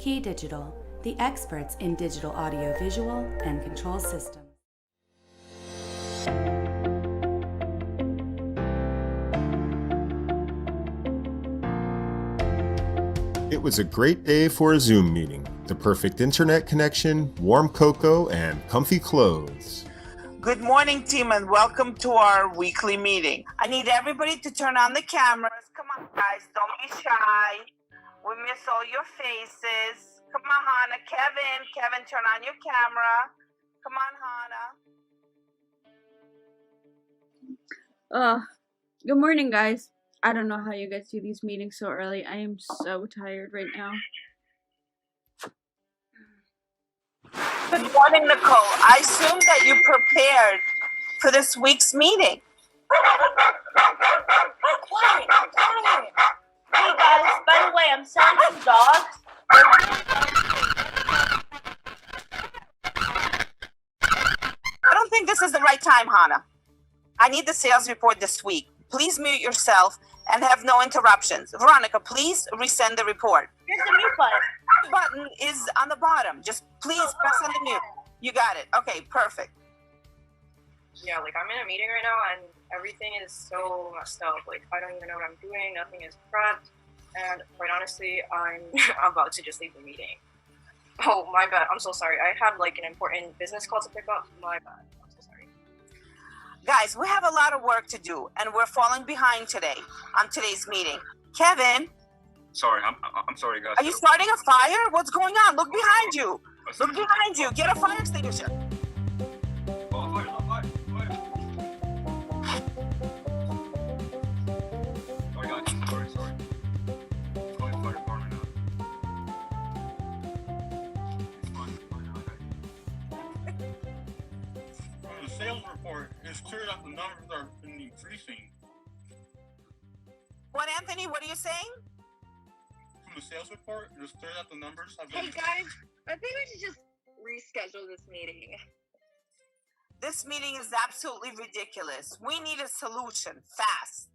KeyDigital, the experts in digital audio visual and control systems. It was a great day for a Zoom meeting. The perfect internet connection, warm cocoa, and comfy clothes. Good morning, team, and welcome to our weekly meeting. I need everybody to turn on the cameras. Come on, guys, don't be shy. We miss all your faces. Come on, Hannah. Kevin, turn on your camera. Come on, Hannah. Good morning, guys. I don't know how you guys do these meetings so early. I am so tired right now. Good morning, Nicole. I assume that you prepared for this week's meeting. Quiet. Hey guys, by the way, I'm selling some dogs. I don't think this is the right time, Hannah. I need the sales report this week. Please mute yourself and have no interruptions. Veronica, please resend the report. Here's the mute button. The button is on the bottom. Just please press on the mute. You got it. Okay, perfect. Yeah, like I'm in a meeting right now and everything is so messed up. Like I don't even know what I'm doing. Nothing is prepped. And quite honestly, I'm about to just leave the meeting. Oh, my bad. I'm so sorry. I had like an important business call to pick up. My bad. I'm so sorry. Guys, we have a lot of work to do and we're falling behind today on today's meeting. Kevin. Sorry, I'm sorry, guys. Are you starting a fire? What's going on? Look behind you. Look behind you. Get a fire extinguisher. Oh, fire. Sorry, guys. Sorry. Going to fire department now. It's fine. From the sales report, it's clear that the numbers are increasing. What, Anthony? What are you saying? From the sales report, it's clear that the numbers have been... Hey guys, I think we should just reschedule this meeting. This meeting is absolutely ridiculous. We need a solution fast.